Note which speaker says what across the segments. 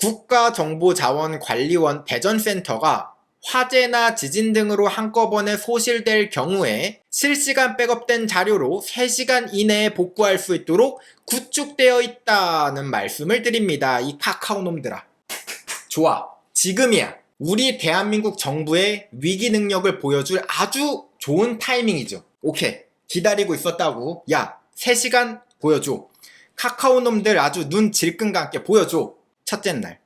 Speaker 1: 국가정보자원관리원 대전센터가 화재나 지진 등으로 한꺼번에 소실될 경우에 실시간 백업된 자료로 3시간 이내에 복구할 수 있도록 구축되어 있다는 말씀을 드립니다. 이 카카오놈들아. 좋아. 지금이야. 우리 대한민국 정부의 위기 능력을 보여줄 아주 좋은 타이밍이죠. 오케이. 기다리고 있었다고. 야, 3시간 보여줘. 카카오놈들 아주 눈 질끈감게 보여줘. 첫째 날.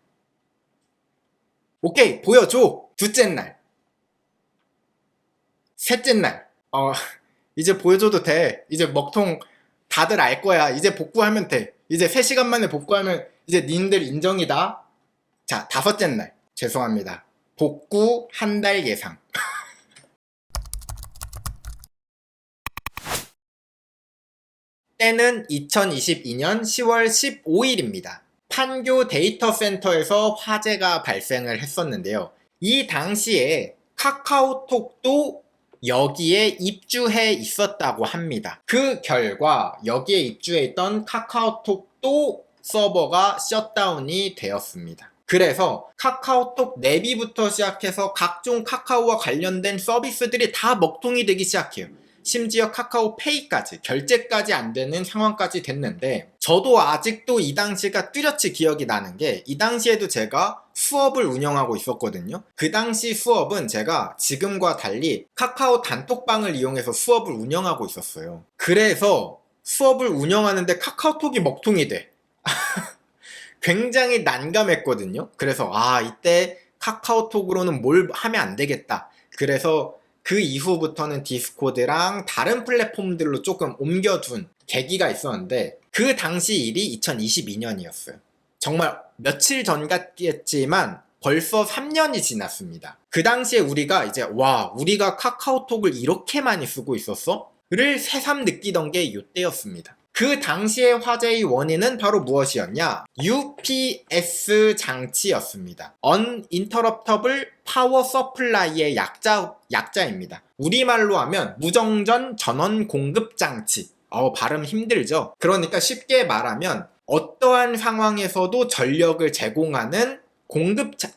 Speaker 1: 오케이, 보여줘. 둘째 날. 셋째 날. 이제 보여줘도 돼. 이제 먹통 다들 알 거야. 이제 복구하면 돼. 이제 3시간 만에 복구하면 이제 니들 인정이다. 자, 다섯째 날. 죄송합니다. 복구 한 달 예상. 때는 2022년 10월 15일입니다. 판교 데이터 센터에서 화재가 발생을 했었는데요. 이 당시에 카카오톡도 여기에 입주해 있었다고 합니다. 그 결과 여기에 입주해 있던 카카오톡도 서버가 셧다운이 되었습니다. 그래서 카카오톡 내비부터 시작해서 각종 카카오와 관련된 서비스들이 다 먹통이 되기 시작해요. 심지어 카카오페이까지, 결제까지 안 되는 상황까지 됐는데, 저도 아직도 이 당시가 뚜렷이 기억이 나는 게, 이 당시에도 제가 수업을 운영하고 있었거든요. 그 당시 수업은 제가 지금과 달리 카카오 단톡방을 이용해서 수업을 운영하고 있었어요. 그래서 수업을 운영하는데 카카오톡이 먹통이 돼. 굉장히 난감했거든요. 그래서 이때 카카오톡으로는 뭘 하면 안 되겠다. 그래서 그 이후부터는 디스코드랑 다른 플랫폼들로 조금 옮겨둔 계기가 있었는데, 그 당시 일이 2022년이었어요. 정말 며칠 전 같겠지만 벌써 3년이 지났습니다. 그 당시에 우리가 우리가 카카오톡을 이렇게 많이 쓰고 있었어? 를 새삼 느끼던 게 이때였습니다. 그 당시의 화재의 원인은 바로 무엇이었냐? UPS 장치였습니다. Uninterruptible Power Supply의 약자입니다. 우리말로 하면 무정전 전원 공급 장치. 발음 힘들죠? 그러니까 쉽게 말하면 어떠한 상황에서도 전력을 제공하는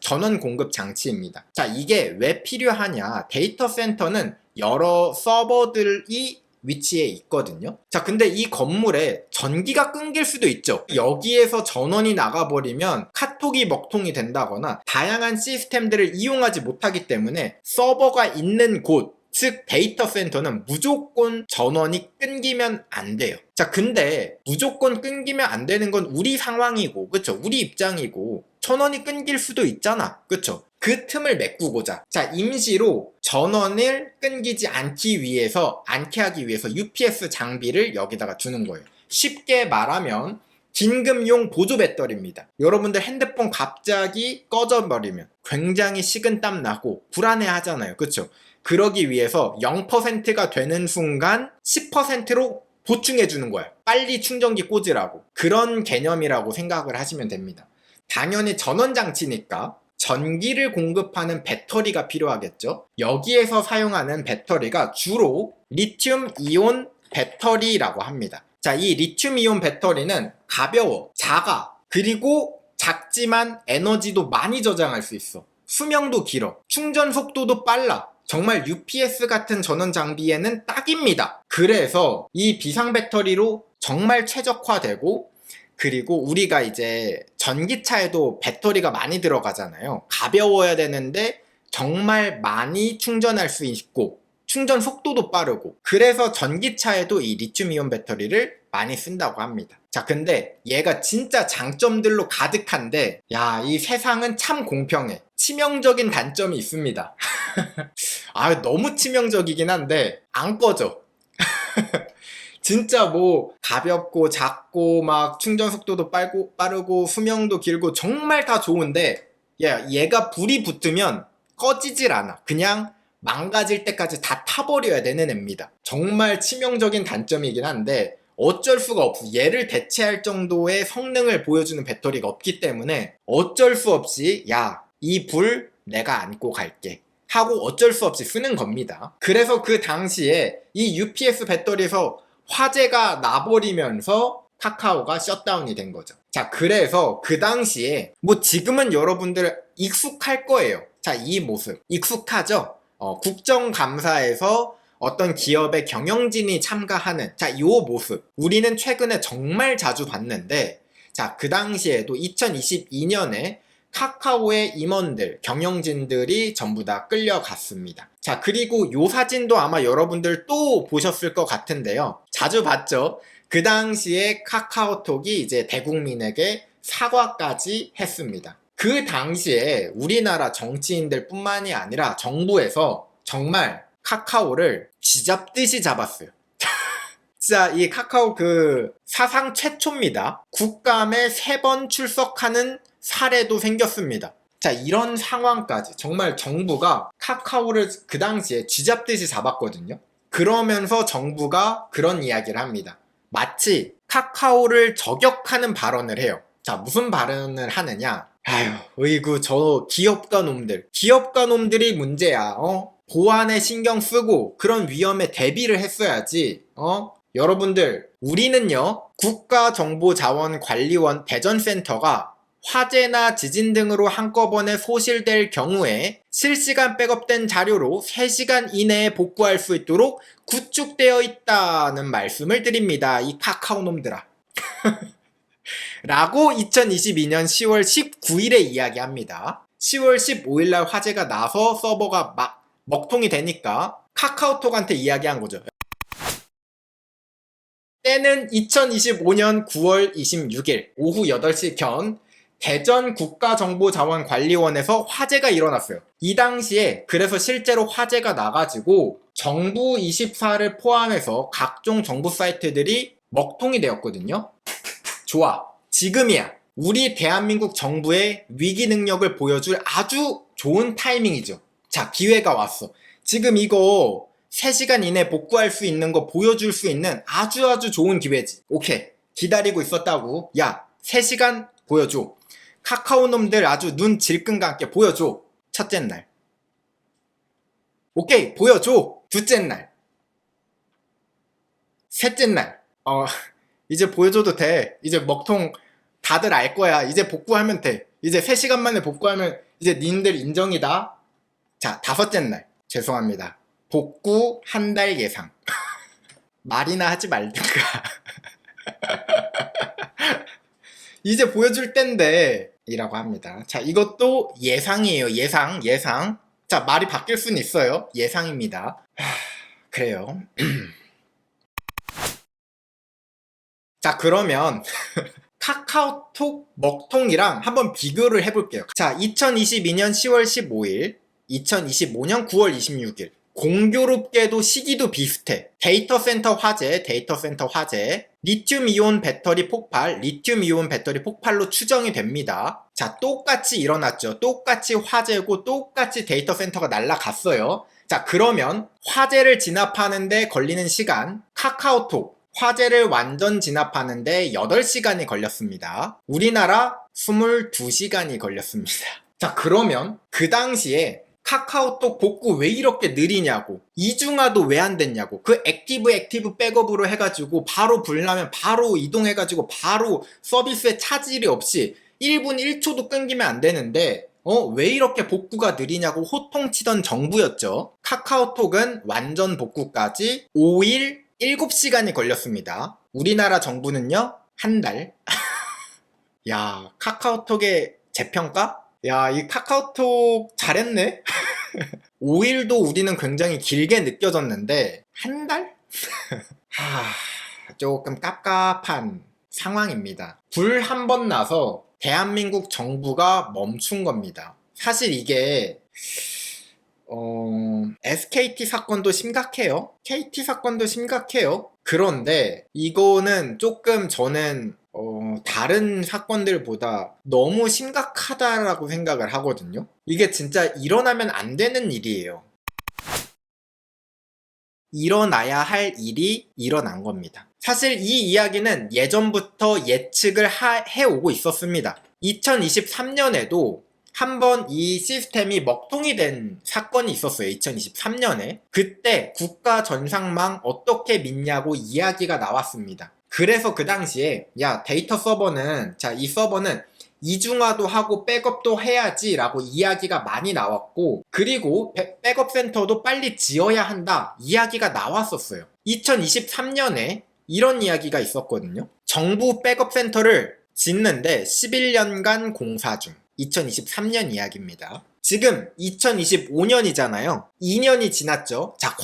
Speaker 1: 전원 공급 장치입니다. 자, 이게 왜 필요하냐? 데이터 센터는 여러 서버들이 위치에 있거든요. 자, 근데 이 건물에 전기가 끊길 수도 있죠. 여기에서 전원이 나가버리면 카톡이 먹통이 된다거나 다양한 시스템들을 이용하지 못하기 때문에 서버가 있는 곳, 즉 데이터 센터는 무조건 전원이 끊기면 안 돼요. 자, 근데 무조건 끊기면 안 되는 건 우리 상황이고, 그쵸? 우리 입장이고, 전원이 끊길 수도 있잖아. 그쵸? 그 틈을 메꾸고자, 자, 임시로 전원을 끊기지 않게 하기 위해서 UPS 장비를 여기다가 두는 거예요. 쉽게 말하면 긴급용 보조 배터리입니다. 여러분들 핸드폰 갑자기 꺼져버리면 굉장히 식은땀 나고 불안해 하잖아요. 그쵸? 그러기 위해서 0%가 되는 순간 10%로 보충해 주는 거야. 빨리 충전기 꽂으라고. 그런 개념이라고 생각을 하시면 됩니다. 당연히 전원장치니까 전기를 공급하는 배터리가 필요하겠죠. 여기에서 사용하는 배터리가 주로 리튬 이온 배터리라고 합니다. 자, 이 리튬 이온 배터리는 가벼워, 작아, 그리고 작지만 에너지도 많이 저장할 수 있어. 수명도 길어, 충전 속도도 빨라. 정말 UPS 같은 전원 장비에는 딱입니다. 그래서 이 비상 배터리로 정말 최적화되고, 그리고 우리가 이제 전기차에도 배터리가 많이 들어가잖아요. 가벼워야 되는데 정말 많이 충전할 수 있고 충전 속도도 빠르고, 그래서 전기차에도 이 리튬이온 배터리를 많이 쓴다고 합니다. 자, 근데 얘가 진짜 장점들로 가득한데, 이 세상은 참 공평해. 치명적인 단점이 있습니다. 너무 치명적이긴 한데 안 꺼져. 진짜 가볍고 작고 막 충전 속도도 빠르고 수명도 길고 정말 다 좋은데, 얘가 불이 붙으면 꺼지질 않아. 그냥 망가질 때까지 다 타버려야 되는 애입니다. 정말 치명적인 단점이긴 한데 어쩔 수가 없어. 얘를 대체할 정도의 성능을 보여주는 배터리가 없기 때문에 어쩔 수 없이 이 불 내가 안고 갈게 하고 어쩔 수 없이 쓰는 겁니다. 그래서 그 당시에 이 UPS 배터리에서 화재가 나버리면서 카카오가 셧다운이 된 거죠. 자, 그래서 그 당시에 뭐 지금은 여러분들 익숙할 거예요. 자, 이 모습 익숙하죠? 국정감사에서 어떤 기업의 경영진이 참가하는 자, 이 모습 우리는 최근에 정말 자주 봤는데 자, 그 당시에도 2022년에 카카오의 임원들, 경영진들이 전부 다 끌려갔습니다. 자, 그리고 요 사진도 아마 여러분들 또 보셨을 것 같은데요. 자주 봤죠? 그 당시에 카카오톡이 이제 대국민에게 사과까지 했습니다. 그 당시에 우리나라 정치인들 뿐만이 아니라 정부에서 정말 카카오를 쥐잡듯이 잡았어요. 진짜 이 카카오 그 사상 최초입니다. 국감에 3번 출석하는 사례도 생겼습니다. 자, 이런 상황까지 정말 정부가 카카오를 그 당시에 쥐잡듯이 잡았거든요. 그러면서 정부가 그런 이야기를 합니다. 마치 카카오를 저격하는 발언을 해요. 자, 무슨 발언을 하느냐? 아휴, 어이구, 저 기업가 놈들이 문제야. 보안에 신경 쓰고 그런 위험에 대비를 했어야지. 여러분들, 우리는요, 국가정보자원관리원 대전센터가 화재나 지진 등으로 한꺼번에 소실될 경우에 실시간 백업된 자료로 3시간 이내에 복구할 수 있도록 구축되어 있다는 말씀을 드립니다. 이 카카오 놈들아. 라고 2022년 10월 19일에 이야기합니다. 10월 15일 날 화재가 나서 서버가 막 먹통이 되니까 카카오톡한테 이야기한 거죠. 때는 2025년 9월 26일 오후 8시경 대전 국가정보자원관리원에서 화재가 일어났어요. 이 당시에 그래서 실제로 화재가 나가지고 정부24를 포함해서 각종 정부 사이트들이 먹통이 되었거든요. 좋아. 지금이야. 우리 대한민국 정부의 위기 능력을 보여줄 아주 좋은 타이밍이죠. 자, 기회가 왔어. 지금 이거 3시간 이내 복구할 수 있는 거 보여줄 수 있는 아주 좋은 기회지. 오케이. 기다리고 있었다고. 야, 3시간 보여줘. 카카오 놈들 아주 눈 질끈감게 보여줘. 첫째 날. 오케이, 보여줘. 둘째 날. 셋째 날. 이제 보여줘도 돼. 이제 먹통 다들 알 거야. 이제 복구하면 돼. 이제 3시간 만에 복구하면 이제 니들 인정이다. 자, 5째 날. 죄송합니다. 복구 한 달 예상. 말이나 하지 말든가. 이제 보여줄 땐데 이라고 합니다. 자, 이것도 예상이에요. 예상. 자, 말이 바뀔 수는 있어요. 예상입니다. 그래요. 자, 그러면 카카오톡 먹통이랑 한번 비교를 해볼게요. 자, 2022년 10월 15일, 2025년 9월 26일. 공교롭게도 시기도 비슷해. 데이터 센터 화재, 리튬 이온 배터리 폭발로 추정이 됩니다. 자, 똑같이 일어났죠. 똑같이 화재고 똑같이 데이터 센터가 날아갔어요. 자, 그러면 화재를 진압하는데 걸리는 시간, 카카오톡 화재를 완전 진압하는데 8시간이 걸렸습니다. 우리나라 22시간이 걸렸습니다. 자, 그러면 그 당시에 카카오톡 복구 왜 이렇게 느리냐고, 이중화도 왜 안 됐냐고, 그 액티브 백업으로 해가지고 바로 불나면 바로 이동해가지고 바로 서비스에 차질이 없이 1분 1초도 끊기면 안 되는데 왜 이렇게 복구가 느리냐고 호통치던 정부였죠. 카카오톡은 완전 복구까지 5일 7시간이 걸렸습니다. 우리나라 정부는요, 한 달. 야, 카카오톡의 재평가? 야, 이 카카오톡 잘했네? 5일도 우리는 굉장히 길게 느껴졌는데, 한 달? 조금 깝깝한 상황입니다. 불 한 번 나서 대한민국 정부가 멈춘 겁니다. 사실 이게 SKT 사건도 심각해요. KT 사건도 심각해요. 그런데 이거는 조금 저는 다른 사건들보다 너무 심각하다라고 생각을 하거든요. 이게 진짜 일어나면 안 되는 일이에요. 일어나야 할 일이 일어난 겁니다. 사실 이 이야기는 예전부터 예측을 해오고 있었습니다. 2023년에도 한번 이 시스템이 먹통이 된 사건이 있었어요. 2023년에. 그때 국가 전상망 어떻게 믿냐고 이야기가 나왔습니다. 그래서 그 당시에 야 데이터 서버는 자 이 서버는 이중화도 하고 백업도 해야지 라고 이야기가 많이 나왔고, 그리고 백업 센터도 빨리 지어야 한다 이야기가 나왔었어요. 2023년에 이런 이야기가 있었거든요. 정부 백업 센터를 짓는데 11년간 공사 중. 2023년 이야기입니다. 지금 2025년이잖아요. 2년이 지났죠. 자,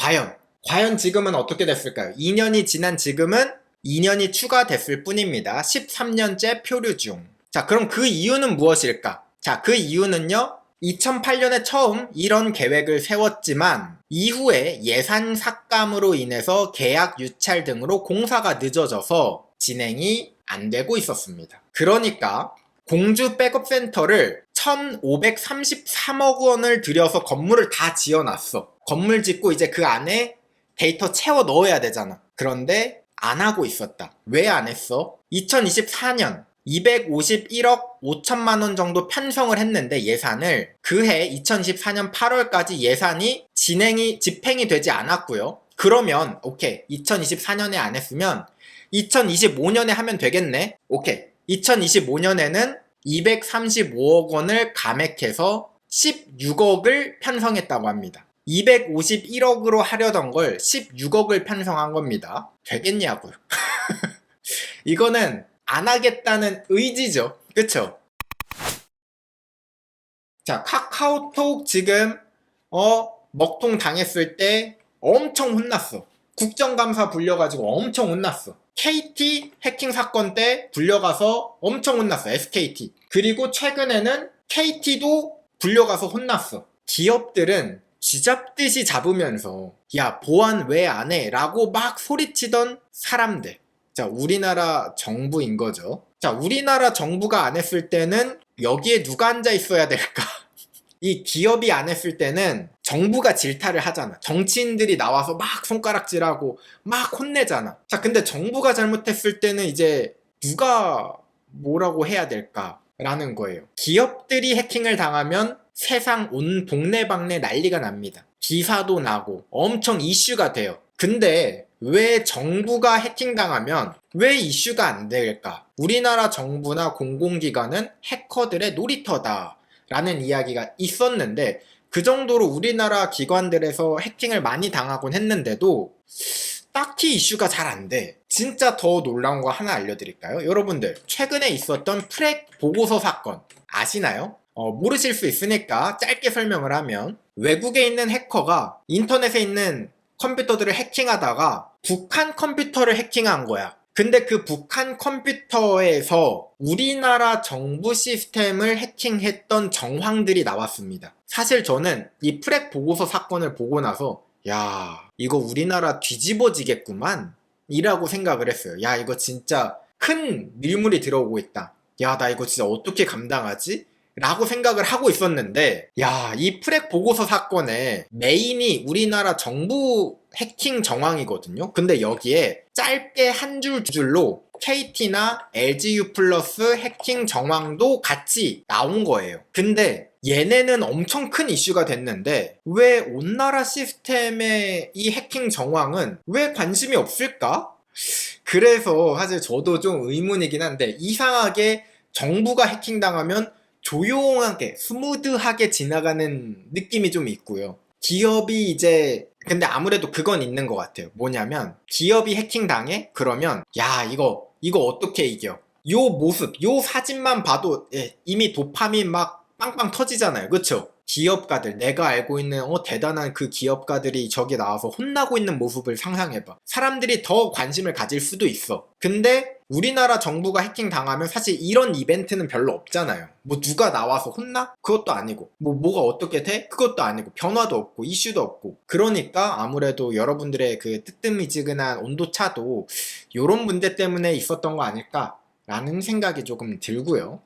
Speaker 1: 과연 지금은 어떻게 됐을까요? 2년이 지난 지금은 2년이 추가됐을 뿐입니다. 13년째 표류 중. 자, 그럼 그 이유는 무엇일까? 자, 그 이유는요. 2008년에 처음 이런 계획을 세웠지만 이후에 예산 삭감으로 인해서 계약 유찰 등으로 공사가 늦어져서 진행이 안 되고 있었습니다. 그러니까 공주 백업센터를 1,533억 원을 들여서 건물을 다 지어놨어. 건물 짓고 이제 그 안에 데이터 채워 넣어야 되잖아. 그런데 안 하고 있었다. 왜 안 했어? 2024년 251억 5천만 원 정도 편성을 했는데 예산을 그해 2014년 8월까지 예산이 집행이 되지 않았고요. 그러면 오케이 2024년에 안 했으면 2025년에 하면 되겠네. 오케이 2025년에는 235억 원을 감액해서 16억을 편성했다고 합니다. 251억으로 하려던 걸 16억을 편성한 겁니다. 되겠냐고요. 이거는 안 하겠다는 의지죠. 그쵸? 자, 카카오톡 지금 먹통 당했을 때 엄청 혼났어. 국정감사 불려가지고 엄청 혼났어. KT 해킹 사건 때 불려가서 엄청 혼났어. SKT. 그리고 최근에는 KT도 불려가서 혼났어. 기업들은 쥐잡듯이 잡으면서 야 보안 왜 안 해? 라고 막 소리치던 사람들. 자, 우리나라 정부인 거죠. 자, 우리나라 정부가 안 했을 때는 여기에 누가 앉아 있어야 될까? 이 기업이 안 했을 때는 정부가 질타를 하잖아. 정치인들이 나와서 막 손가락질하고 막 혼내잖아. 자, 근데 정부가 잘못했을 때는 이제 누가 뭐라고 해야 될까라는 거예요. 기업들이 해킹을 당하면 세상 온 동네방네 난리가 납니다. 기사도 나고 엄청 이슈가 돼요. 근데 왜 정부가 해킹당하면 왜 이슈가 안 될까? 우리나라 정부나 공공기관은 해커들의 놀이터다 라는 이야기가 있었는데, 그 정도로 우리나라 기관들에서 해킹을 많이 당하곤 했는데도 딱히 이슈가 잘 안 돼. 진짜 더 놀라운 거 하나 알려드릴까요? 여러분들 최근에 있었던 프렉 보고서 사건 아시나요? 모르실 수 있으니까 짧게 설명을 하면, 외국에 있는 해커가 인터넷에 있는 컴퓨터들을 해킹하다가 북한 컴퓨터를 해킹한 거야. 근데 그 북한 컴퓨터에서 우리나라 정부 시스템을 해킹했던 정황들이 나왔습니다. 사실 저는 이 프렉 보고서 사건을 보고 나서 야 이거 우리나라 뒤집어지겠구만 이라고 생각을 했어요. 야 이거 진짜 큰 밀물이 들어오고 있다. 야 나 이거 진짜 어떻게 감당하지? 라고 생각을 하고 있었는데, 야, 이 프렉 보고서 사건의 메인이 우리나라 정부 해킹 정황이거든요. 근데 여기에 짧게 한 줄 두 줄로 KT나 LGU 플러스 해킹 정황도 같이 나온 거예요. 근데 얘네는 엄청 큰 이슈가 됐는데 왜 온 나라 시스템의 이 해킹 정황은 왜 관심이 없을까? 그래서 사실 저도 좀 의문이긴 한데, 이상하게 정부가 해킹당하면 조용하게 스무드하게 지나가는 느낌이 좀 있고요. 기업이 이제 근데 아무래도 그건 있는 것 같아요. 뭐냐면 기업이 해킹당해? 그러면 야 이거 어떻게 이겨? 요 모습 요 사진만 봐도 이미 도파민 막 빵빵 터지잖아요. 그쵸? 기업가들, 내가 알고 있는 대단한 그 기업가들이 저기 나와서 혼나고 있는 모습을 상상해봐. 사람들이 더 관심을 가질 수도 있어. 근데 우리나라 정부가 해킹 당하면 사실 이런 이벤트는 별로 없잖아요. 뭐 누가 나와서 혼나? 그것도 아니고 뭐가 어떻게 돼? 그것도 아니고 변화도 없고 이슈도 없고. 그러니까 아무래도 여러분들의 그 뜨뜻미지근한 온도차도 요런 문제 때문에 있었던 거 아닐까라는 생각이 조금 들고요.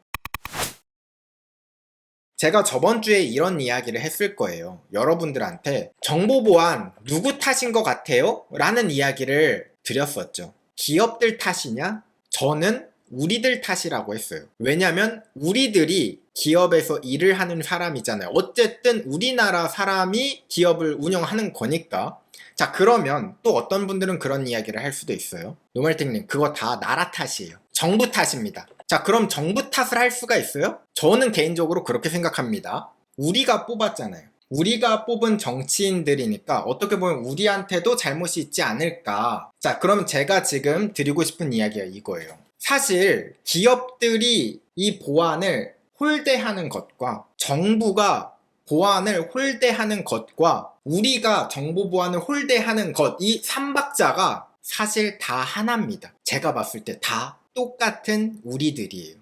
Speaker 1: 제가 저번 주에 이런 이야기를 했을 거예요. 여러분들한테 정보보안 누구 탓인 것 같아요? 라는 이야기를 드렸었죠. 기업들 탓이냐? 저는 우리들 탓이라고 했어요. 왜냐면 우리들이 기업에서 일을 하는 사람이잖아요. 어쨌든 우리나라 사람이 기업을 운영하는 거니까. 자, 그러면 또 어떤 분들은 그런 이야기를 할 수도 있어요. 노말팅님, 그거 다 나라 탓이에요. 정부 탓입니다. 자, 그럼 정부 탓을 할 수가 있어요? 저는 개인적으로 그렇게 생각합니다. 우리가 뽑았잖아요. 우리가 뽑은 정치인들이니까 어떻게 보면 우리한테도 잘못이 있지 않을까. 자, 그럼 제가 지금 드리고 싶은 이야기가 이거예요. 사실 기업들이 이 보안을 홀대하는 것과 정부가 보안을 홀대하는 것과 우리가 정보 보안을 홀대하는 것, 이 3박자가 사실 다 하나입니다. 제가 봤을 때 다 똑같은 우리들이에요.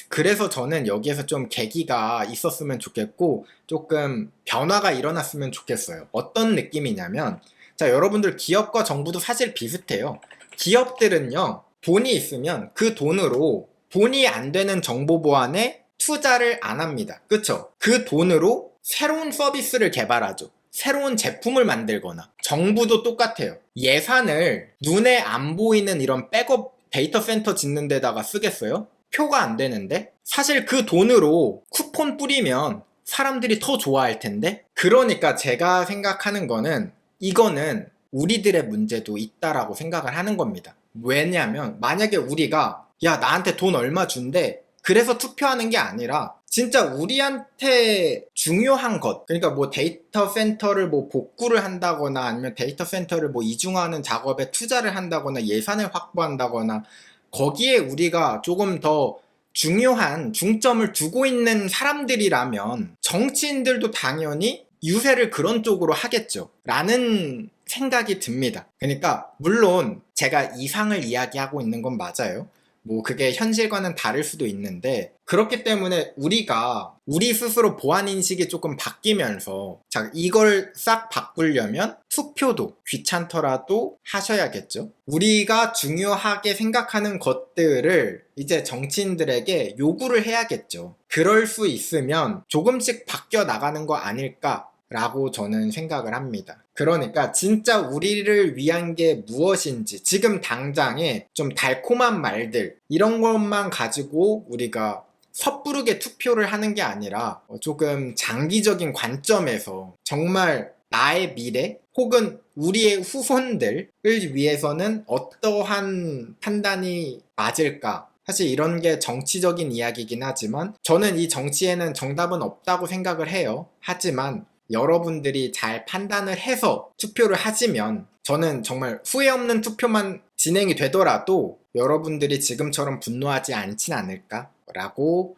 Speaker 1: 그래서 저는 여기에서 좀 계기가 있었으면 좋겠고 조금 변화가 일어났으면 좋겠어요. 어떤 느낌이냐면, 자, 여러분들 기업과 정부도 사실 비슷해요. 기업들은요, 돈이 있으면 그 돈으로 돈이 안 되는 정보 보안에 투자를 안 합니다. 그쵸? 그 돈으로 새로운 서비스를 개발하죠. 새로운 제품을 만들거나. 정부도 똑같아요. 예산을 눈에 안 보이는 이런 백업 데이터 센터 짓는 데다가 쓰겠어요? 표가 안 되는데? 사실 그 돈으로 쿠폰 뿌리면 사람들이 더 좋아할 텐데? 그러니까 제가 생각하는 거는 이거는 우리들의 문제도 있다라고 생각을 하는 겁니다. 왜냐면 만약에 우리가 야, 나한테 돈 얼마 준대, 그래서 투표하는 게 아니라 진짜 우리한테 중요한 것, 그러니까 뭐 데이터 센터를 뭐 복구를 한다거나 아니면 데이터 센터를 뭐 이중화하는 작업에 투자를 한다거나 예산을 확보한다거나 거기에 우리가 조금 더 중요한 중점을 두고 있는 사람들이라면 정치인들도 당연히 유세를 그런 쪽으로 하겠죠. 라는 생각이 듭니다. 그러니까 물론 제가 이상을 이야기하고 있는 건 맞아요. 뭐 그게 현실과는 다를 수도 있는데 그렇기 때문에 우리가 우리 스스로 보안 인식이 조금 바뀌면서 자, 이걸 싹 바꾸려면 투표도 귀찮더라도 하셔야겠죠. 우리가 중요하게 생각하는 것들을 이제 정치인들에게 요구를 해야겠죠. 그럴 수 있으면 조금씩 바뀌어 나가는 거 아닐까 라고 저는 생각을 합니다. 그러니까 진짜 우리를 위한 게 무엇인지 지금 당장에 좀 달콤한 말들 이런 것만 가지고 우리가 섣부르게 투표를 하는 게 아니라 조금 장기적인 관점에서 정말 나의 미래 혹은 우리의 후손들을 위해서는 어떠한 판단이 맞을까? 사실 이런 게 정치적인 이야기이긴 하지만 저는 이 정치에는 정답은 없다고 생각을 해요. 하지만 여러분들이 잘 판단을 해서 투표를 하시면 저는 정말 후회 없는 투표만 진행이 되더라도 여러분들이 지금처럼 분노하지 않진 않을까라고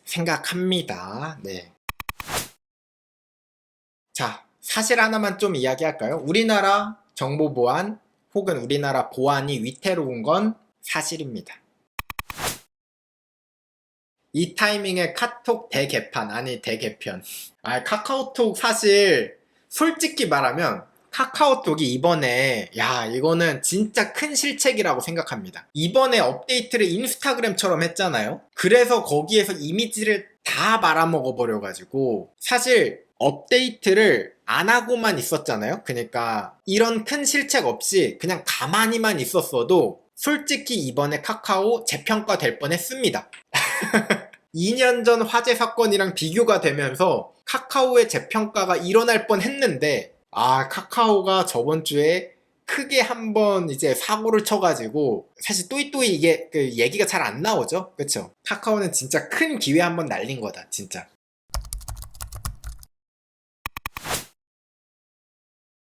Speaker 1: 생각합니다. 네. 자, 사실 하나만 좀 이야기할까요? 우리나라 정보 보안 혹은 우리나라 보안이 위태로운 건 사실입니다. 이 타이밍에 카톡 대개판, 아니 대개편. 카카오톡 사실 솔직히 말하면 카카오톡이 이번에 이거는 진짜 큰 실책이라고 생각합니다. 이번에 업데이트를 인스타그램처럼 했잖아요. 그래서 거기에서 이미지를 다 말아먹어 버려가지고 사실 업데이트를 안 하고만 있었잖아요. 그러니까 이런 큰 실책 없이 그냥 가만히만 있었어도 솔직히 이번에 카카오 재평가 될 뻔했습니다. 2년 전 화재 사건이랑 비교가 되면서 카카오의 재평가가 일어날 뻔 했는데 카카오가 저번 주에 크게 한번 이제 사고를 쳐가지고 사실 또이또이 이게 그 얘기가 잘 안 나오죠. 그쵸? 카카오는 진짜 큰 기회 한번 날린 거다 진짜.